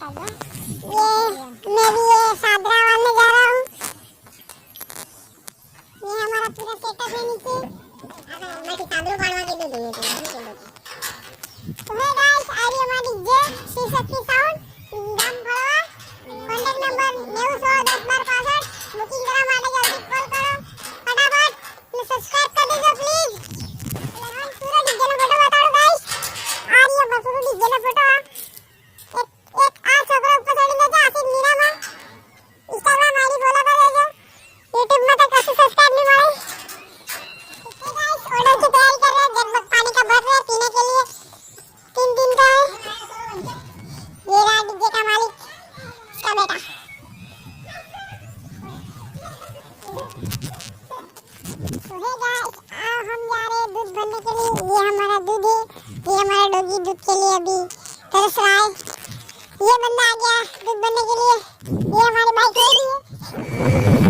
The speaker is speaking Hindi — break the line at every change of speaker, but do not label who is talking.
मैं भी ये सादरावाल में जा रहा हूँ। ये हमारा पूरा सेटअप है नीचे। मैं तो सादरू पाड़वा के दे दूँगी तो है guys I am DJ Shri Shakti sound नाम भरवा कॉन्टैक्ट नंबर 90101265 बुकिंग करा માટે जल्दी कॉल करो फटाफट ने सब्सक्राइब कर दीजिए प्लीज। पूरा डीजे નો ફોટો બતાડો ગાइस। આ રહ્યો બસુરો डीजे નો ફોટો। એક આ છોકરો ઉપર ચડીને જા આસિફ મીરામાં इंस्टाग्राम आईडी ફોલો કરી લેજો। YouTube में तो कभी सब्सक्राइब नहीं मारे। तो गाइस ऑर्डर की तैयारी कर रहे हैं। जगमग पानी का भर रहे हैं पीने के लिए 3 दिन का है। ये रहा डीजे का मालिक का बेटा। तो है गाइस हम जा रहे हैं दूध भरने के लिए। ये हमारा दूध है। ये हमारा डॉगी दूध के लिए अभी तरस रहा है। ये बंदा आ गया दूध भरने के लिए। ये हमारी बाइक रेडी है।